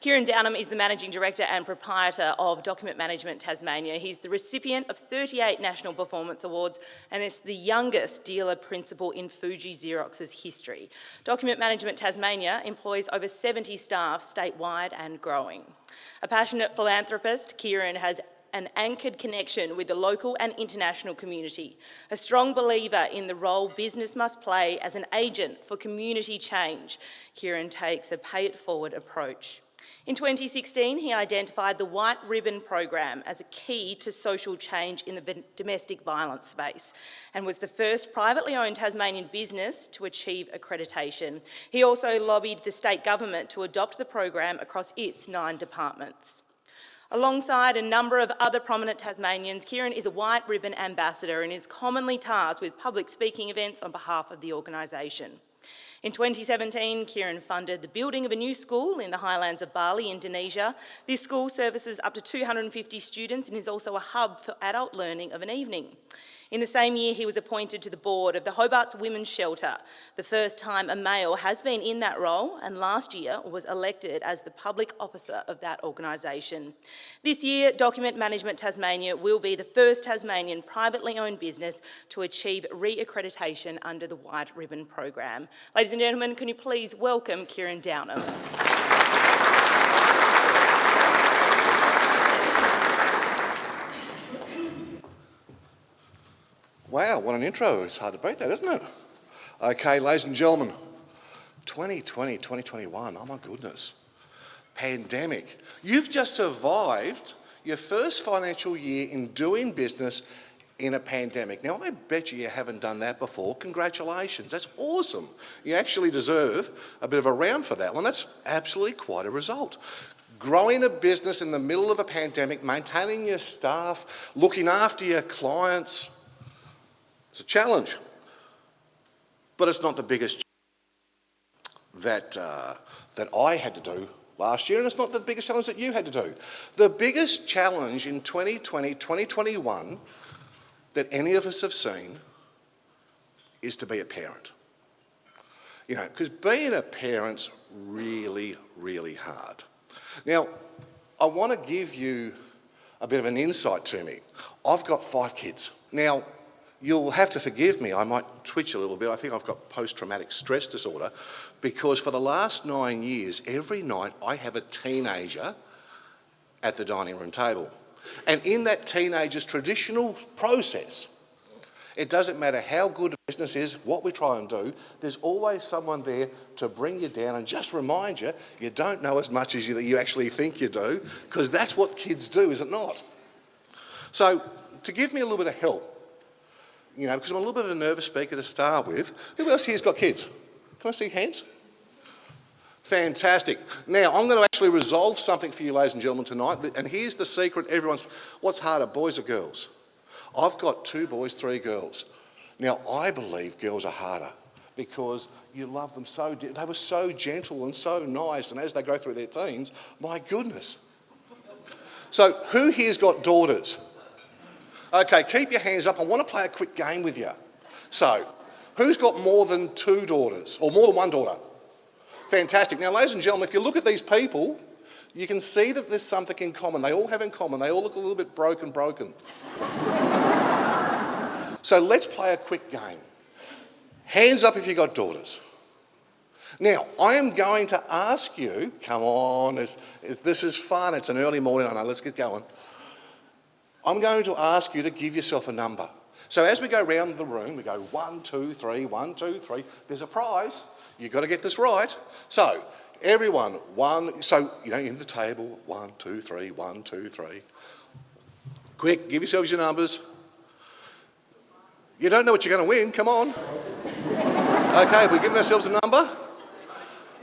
Kieran Downham is the Managing Director and Proprietor of Document Management Tasmania. He's the recipient of 38 National Performance Awards and is the youngest dealer principal in Fuji Xerox's history. Document Management Tasmania employs over 70 staff statewide and growing. A passionate philanthropist, Kieran has an anchored connection with the local and international community, a strong believer in the role business must play as an agent for community change. Kieran takes a pay-it-forward approach. In 2016, he identified the White Ribbon program as a key to social change in the domestic violence space and was the first privately owned Tasmanian business to achieve accreditation. He also lobbied the state government to adopt the program across its 9 departments. Alongside a number of other prominent Tasmanians, Kieran is a White Ribbon ambassador and is commonly tasked with public speaking events on behalf of the organisation. In 2017, Kieran funded the building of a new school in the highlands of Bali, Indonesia. This school services up to 250 students and is also a hub for adult learning of an evening. In the same year, he was appointed to the board of the Hobart's Women's Shelter, the first time a male has been in that role, and last year was elected as the public officer of that organisation. This year, Document Management Tasmania will be the first Tasmanian privately owned business to achieve re-accreditation under the White Ribbon program. Ladies and gentlemen, can you please welcome Kieran Downham. Wow, what an intro. It's hard to beat that, isn't it? Okay, ladies and gentlemen, 2020, 2021, oh my goodness. Pandemic. You've just survived your first financial year in doing business in a pandemic. Now, I bet you haven't done that before. Congratulations, that's awesome. You actually deserve a bit of a round for that one. That's absolutely quite a result. Growing a business in the middle of a pandemic, maintaining your staff, looking after your clients, it's a challenge, but it's not the biggest that I had to do last year, and it's not the biggest challenge that you had to do. The biggest challenge in 2020, 2021 that any of us have seen is to be a parent. You know, because being a parent's really, really hard. Now, I want to give you a bit of an insight to me. I've got 5 kids. Now, you'll have to forgive me, I might twitch a little bit. I think I've got post-traumatic stress disorder because for the last 9 years, every night I have a teenager at the dining room table. And in that teenager's traditional process, it doesn't matter how good a business is, what we try and do, there's always someone there to bring you down and just remind you, you don't know as much as you actually think you do, because that's what kids do, is it not? So, to give me a little bit of help, you know, because I'm a little bit of a nervous speaker to start with. Who else here's got kids? Can I see hands? Fantastic. Now, I'm going to actually resolve something for you, ladies and gentlemen, tonight. And here's the secret. What's harder, boys or girls? I've got 2 boys, 3 girls. Now, I believe girls are harder because you love them so, they were so gentle and so nice. And as they go through their teens, my goodness. So, who here's got daughters? Okay, keep your hands up. I want to play a quick game with you. So, who's got more than 2 daughters, or more than 1 daughter? Fantastic. Now, ladies and gentlemen, if you look at these people, you can see that there's something in common. They all have in common. They all look a little bit broken. So let's play a quick game. Hands up if you've got daughters. Now, I am going to ask you, come on, this is fun. It's an early morning. I know, let's get going. I'm going to ask you to give yourself a number. So as we go round the room, we go 1, 2, 3, 1, 2, 3. There's a prize. You've got to get this right. So everyone, in the table, 1, 2, 3, 1, 2, 3. Quick, give yourselves your numbers. You don't know what you're going to win, come on. Okay, have we given ourselves a number?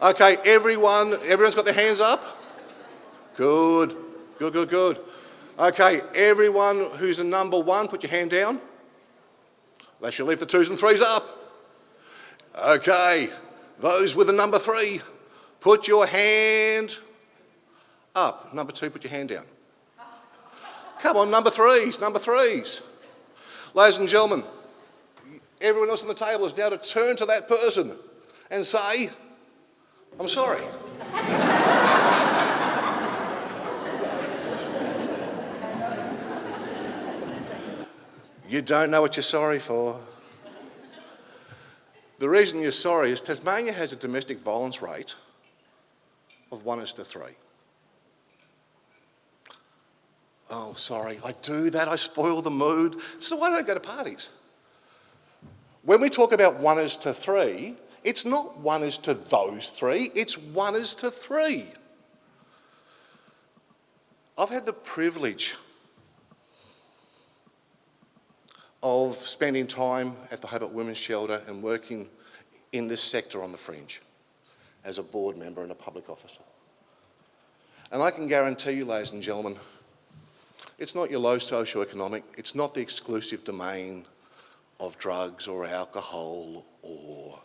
Okay, everyone's got their hands up? Good. Okay, everyone who's a number 1, put your hand down. They should leave the 2s and 3s up. Okay, those with a number 3, put your hand up. Number 2, put your hand down. Come on, number 3s. Ladies and gentlemen, everyone else on the table is now to turn to that person and say, I'm sorry. You don't know what you're sorry for. The reason you're sorry is Tasmania has a domestic violence rate of 1:3. Oh, sorry, I do that, I spoil the mood. So why don't I go to parties? When we talk about 1:3, it's not 1 to those three, it's 1:3. I've had the privilege of spending time at the Hobart Women's Shelter and working in this sector on the fringe as a board member and a public officer. And I can guarantee you, ladies and gentlemen, it's not your low socioeconomic, it's not the exclusive domain of drugs or alcohol or...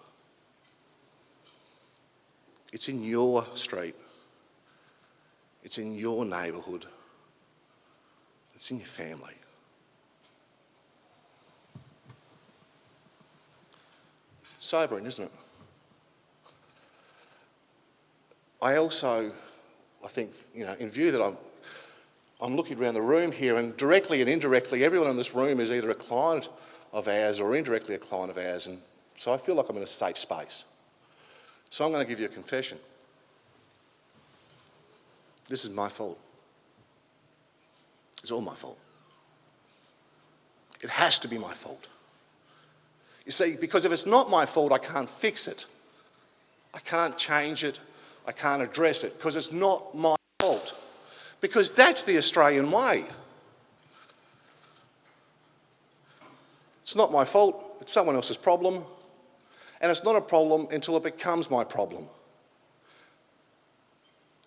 It's in your street, it's in your neighbourhood, it's in your family. Sobering, isn't it? I think, in view that I'm looking around the room here, and directly and indirectly, everyone in this room is either a client of ours or indirectly a client of ours, and so I feel like I'm in a safe space. So I'm going to give you a confession. This is my fault. It's all my fault. It has to be my fault. You see, because if it's not my fault, I can't fix it. I can't change it. I can't address it, because it's not my fault. Because that's the Australian way. It's not my fault, it's someone else's problem, and it's not a problem until it becomes my problem.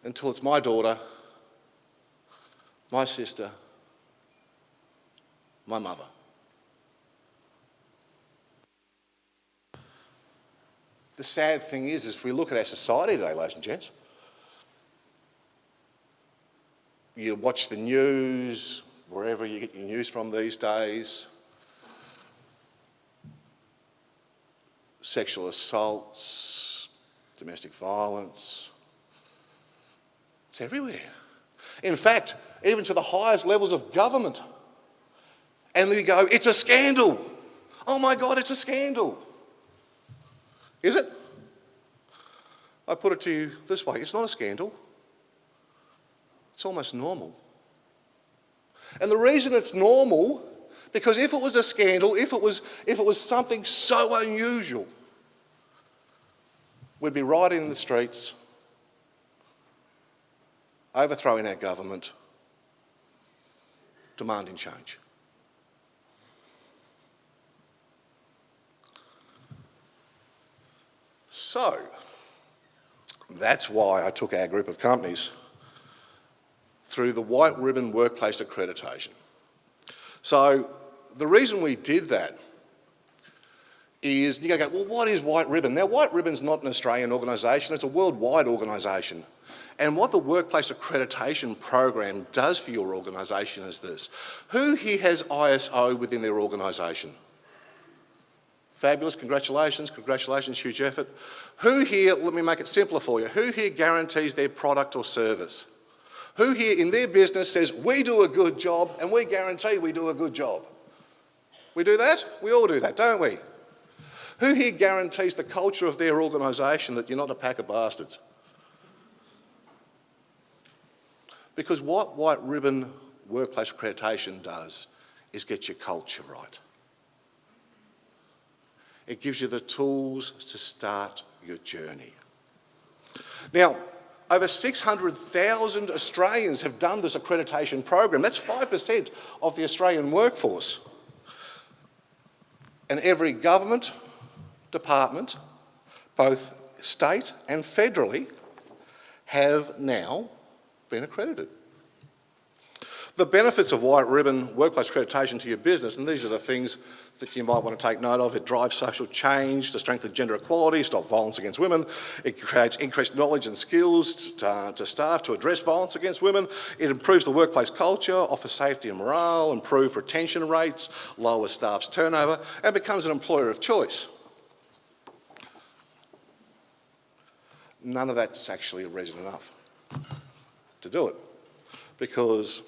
Until it's my daughter, my sister, my mother. The sad thing is, if we look at our society today, ladies and gents, you watch the news, wherever you get your news from these days, sexual assaults, domestic violence, it's everywhere. In fact, even to the highest levels of government. And we go, it's a scandal. Oh my God, it's a scandal. Is it? I put it to you this way, it's not a scandal. It's almost normal. And the reason it's normal, because if it was a scandal, if it was something so unusual, we'd be rioting in the streets, overthrowing our government, demanding change. So, that's why I took our group of companies through the White Ribbon Workplace Accreditation. So, the reason we did that is, you're going to go, well, what is White Ribbon? Now, White Ribbon's not an Australian organisation, it's a worldwide organisation. And what the Workplace Accreditation Program does for your organisation is this. Who here has ISO within their organisation? Fabulous, congratulations, huge effort. Who here, let me make it simpler for you, who here guarantees their product or service? Who here in their business says, we do a good job and we guarantee we do a good job? We do that? We all do that, don't we? Who here guarantees the culture of their organisation that you're not a pack of bastards? Because what White Ribbon Workplace Accreditation does is get your culture right. It gives you the tools to start your journey. Now, over 600,000 Australians have done this accreditation program. That's 5% of the Australian workforce. And every government department, both state and federally, have now been accredited. The benefits of White Ribbon Workplace Accreditation to your business, and these are the things that you might want to take note of. It drives social change to strengthen gender equality, stop violence against women. It creates increased knowledge and skills to staff to address violence against women. It improves the workplace culture, offers safety and morale, improves retention rates, lowers staff's turnover, and becomes an employer of choice. None of that's actually a reason enough to do it, because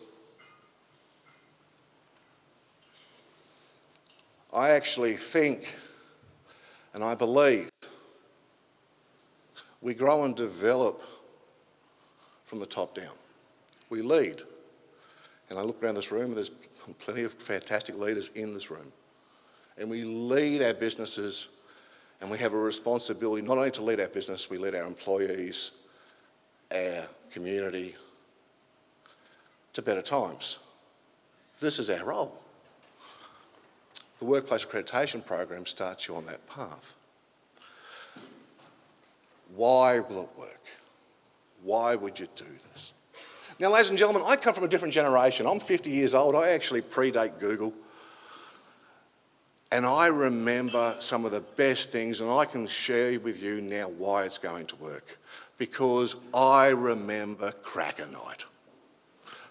I actually think and I believe we grow and develop from the top down. We lead. And I look around this room and there's plenty of fantastic leaders in this room. And we lead our businesses, and we have a responsibility not only to lead our business, we lead our employees, our community to better times. This is our role. The Workplace Accreditation Program starts you on that path. Why will it work? Why would you do this? Now, ladies and gentlemen, I come from a different generation. I'm 50 years old. I actually predate Google. And I remember some of the best things, and I can share with you now why it's going to work. Because I remember Cracker Night.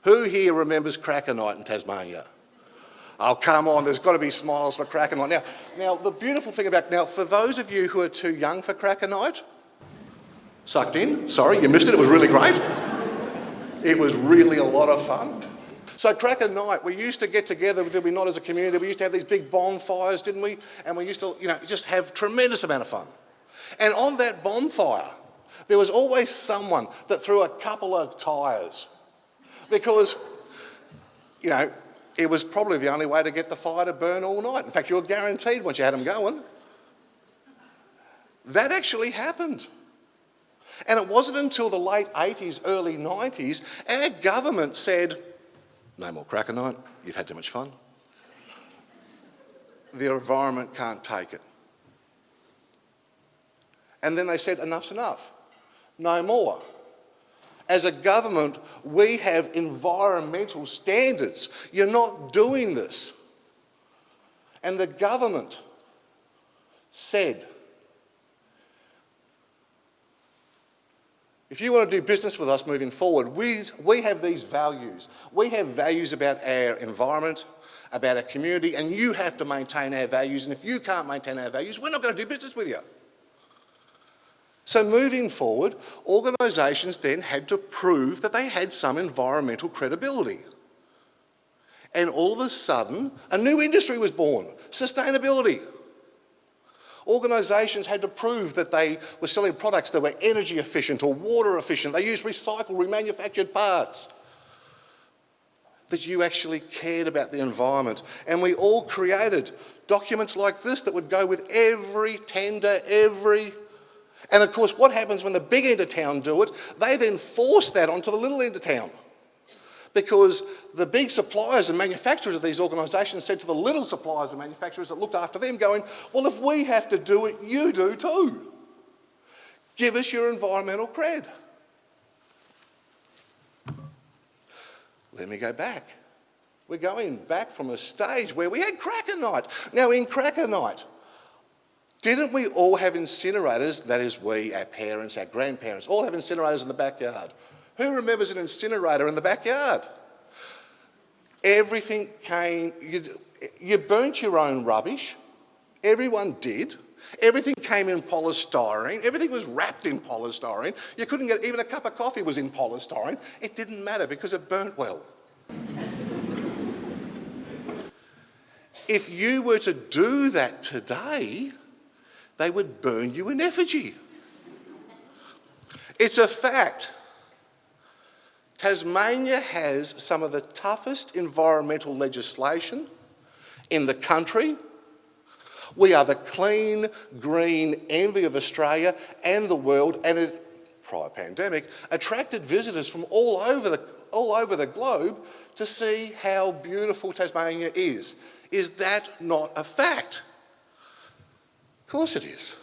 Who here remembers Cracker Night in Tasmania? Oh, come on, there's got to be smiles for Cracker Night. Now, the beautiful thing about, for those of you who are too young for Cracker Night, sucked in, sorry, you missed it, it was really great. It was really a lot of fun. So Cracker Night, we used to get together, did we not, as a community? We used to have these big bonfires, didn't we? And we used to, just have tremendous amount of fun. And on that bonfire, there was always someone that threw a couple of tyres because, it was probably the only way to get the fire to burn all night. In fact, you were guaranteed once you had them going. That actually happened. And it wasn't until the late 80s, early 90s, our government said, no more Cracker Night, you've had too much fun. The environment can't take it. And then they said, enough's enough, no more. As a government, we have environmental standards. You're not doing this. And the government said, if you want to do business with us moving forward, we have these values. We have values about our environment, about our community, and you have to maintain our values. And if you can't maintain our values, we're not going to do business with you. So moving forward, organisations then had to prove that they had some environmental credibility. And all of a sudden, a new industry was born, sustainability. Organisations had to prove that they were selling products that were energy efficient or water efficient. They used recycled, remanufactured parts. That you actually cared about the environment. And we all created documents like this that would go with every tender, And of course, what happens when the big end of town do it? They then force that onto the little end of town. Because the big suppliers and manufacturers of these organisations said to the little suppliers and manufacturers that looked after them, going, well, if we have to do it, you do too. Give us your environmental cred. Let me go back. We're going back from a stage where we had Cracker Night. Now, in Cracker Night, didn't we all have incinerators? That is, we, our parents, our grandparents, all have incinerators in the backyard. Who remembers an incinerator in the backyard? Everything came, you burnt your own rubbish. Everyone did. Everything came in polystyrene. Everything was wrapped in polystyrene. You couldn't get, even a cup of coffee was in polystyrene. It didn't matter because it burnt well. If you were to do that today, they would burn you in effigy. It's a fact. Tasmania has some of the toughest environmental legislation in the country. We are the clean, green envy of Australia and the world, and it, prior pandemic, attracted visitors from all over the globe to see how beautiful Tasmania is. Is that not a fact? Of course it is.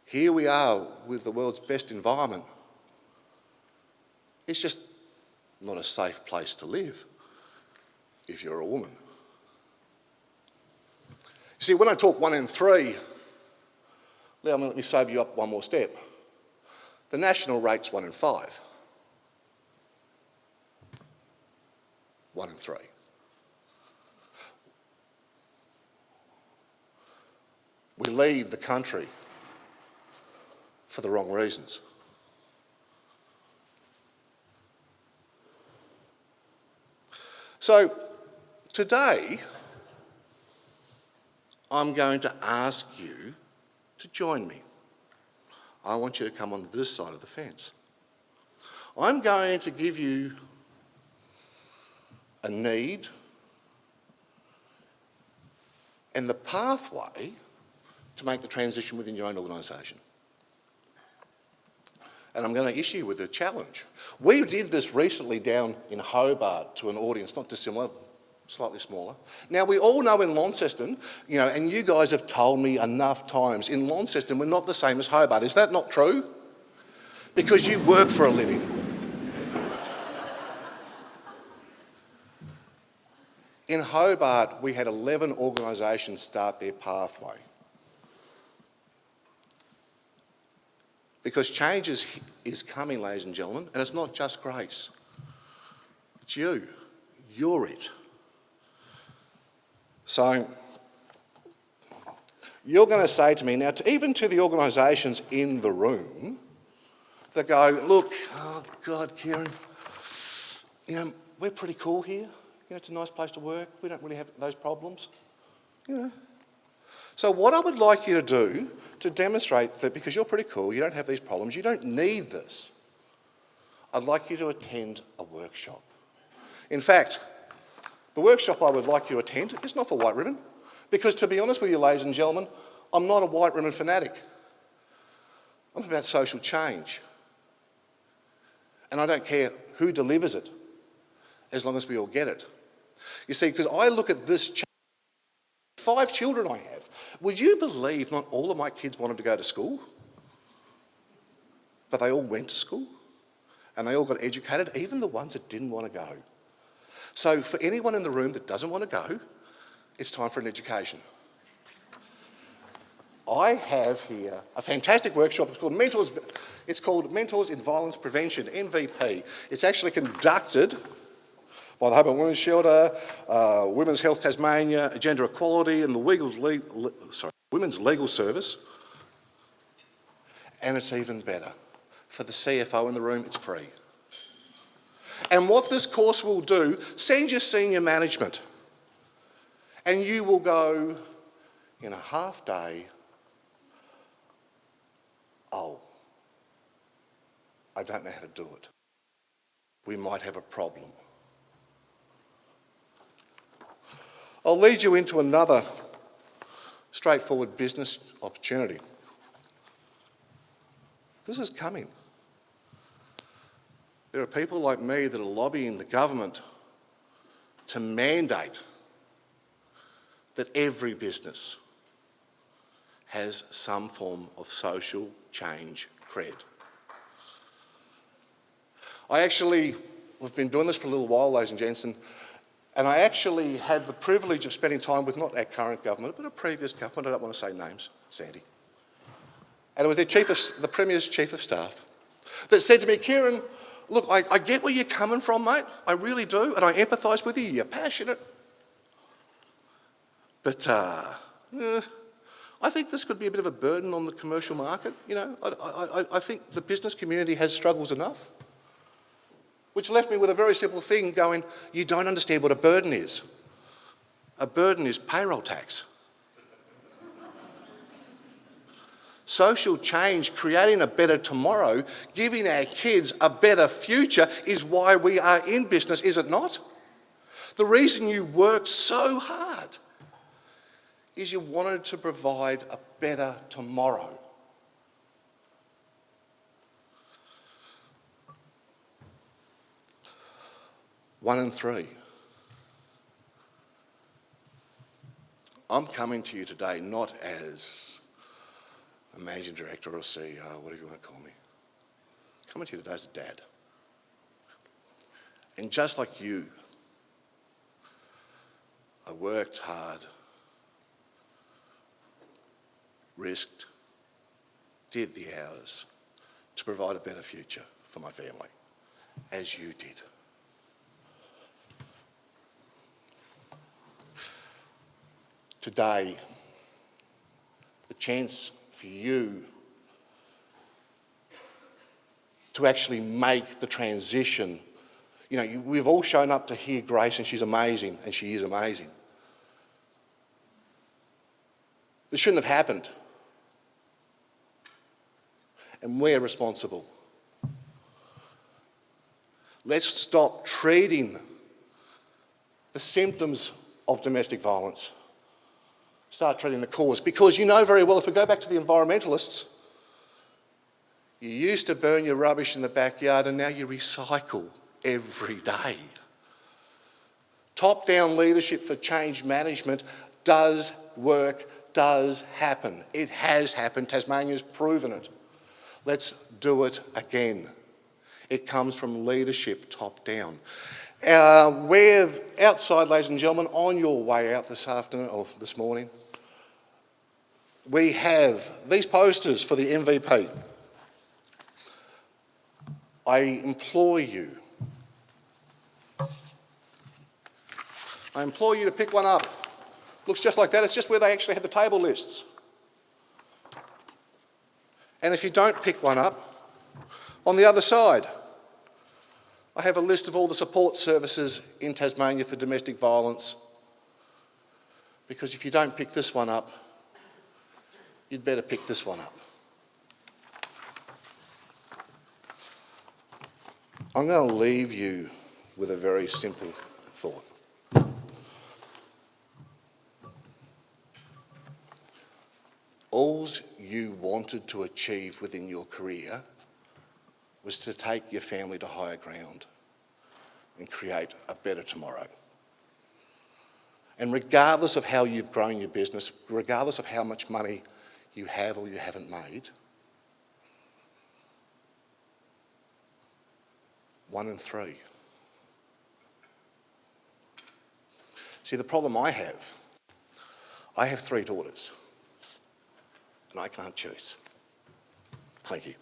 Here we are with the world's best environment. It's just not a safe place to live if you're a woman. You see, when I talk 1 in 3, let me sober you up one more step. The national rate's 1 in 5. 1 in 3. We lead the country for the wrong reasons. So, Today, I'm going to ask you to join me. I want you to come on this side of the fence. I'm going to give you a need and the pathway to make the transition within your own organisation. And I'm going to issue you with a challenge. We did this recently down in Hobart to an audience not dissimilar, slightly smaller. Now, we all know in Launceston, and you guys have told me enough times, in Launceston we're not the same as Hobart. Is that not true? Because you work for a living. In Hobart, we had 11 organisations start their pathway. Because change is coming, ladies and gentlemen, and it's not just Grace. It's you. You're it. So, you're going to say to me now, even to the organisations in the room that go, look, oh God, Kieran, we're pretty cool here. It's a nice place to work. We don't really have those problems. So what I would like you to do to demonstrate that because you're pretty cool, you don't have these problems, you don't need this, I'd like you to attend a workshop. In fact, the workshop I would like you to attend is not for white ribbon, because to be honest with you, ladies and gentlemen, I'm not a white ribbon fanatic. I'm about social change. And I don't care who delivers it, as long as we all get it. You see, because I look at this 5 children I have. Would you believe not all of my kids wanted to go to school? But they all went to school and they all got educated, even the ones that didn't want to go. So for anyone in the room that doesn't want to go, it's time for an education. I have here a fantastic workshop. It's called Mentors in Violence Prevention, MVP. It's actually conducted by the Hobart Women's Shelter, Women's Health Tasmania, Gender Equality and the Women's Legal Service. And it's even better. For the CFO in the room, it's free. And what this course will do, send your senior management and you will go in a half day, oh, I don't know how to do it. We might have a problem. I'll lead you into another straightforward business opportunity. This is coming. There are people like me that are lobbying the government to mandate that every business has some form of social change cred. We've been doing this for a little while, ladies and gents, and I actually had the privilege of spending time with not our current government, but a previous government, I don't want to say names, Sandy. And it was the Premier's Chief of Staff that said to me, Kieran, look, I get where you're coming from, mate, I really do, and I empathise with you, you're passionate. But I think this could be a bit of a burden on the commercial market. I think the business community has struggles enough. Which left me with a very simple thing going, you don't understand what a burden is. A burden is payroll tax. Social change, creating a better tomorrow, giving our kids a better future is why we are in business, is it not? The reason you work so hard is you wanted to provide a better tomorrow. One in 3. I'm coming to you today not as a managing director or a CEO, whatever you want to call me. I'm coming to you today as a dad. And just like you, I worked hard, risked, did the hours to provide a better future for my family, as you did. Today, the chance for you to actually make the transition. You know, we've all shown up to hear Grace, and she's amazing, and she is amazing. This shouldn't have happened. And we're responsible. Let's stop treating the symptoms of domestic violence. Start treating the cause. Because you know very well, if we go back to the environmentalists, you used to burn your rubbish in the backyard and now you recycle every day. Top-down leadership for change management does work, does happen. It has happened. Tasmania's proven it. Let's do it again. It comes from leadership top-down. We're outside, ladies and gentlemen, on your way out this afternoon, or this morning. We have these posters for the MVP. I implore you to pick one up. Looks just like that. It's just where they actually had the table lists. And if you don't pick one up, on the other side, I have a list of all the support services in Tasmania for domestic violence. Because if you don't pick this one up, you'd better pick this one up. I'm going to leave you with a very simple thought. All you wanted to achieve within your career was to take your family to higher ground and create a better tomorrow. And regardless of how you've grown your business, regardless of how much money you have or you haven't made, 1 in 3. See, the problem I have 3 daughters, and I can't choose. Thank you.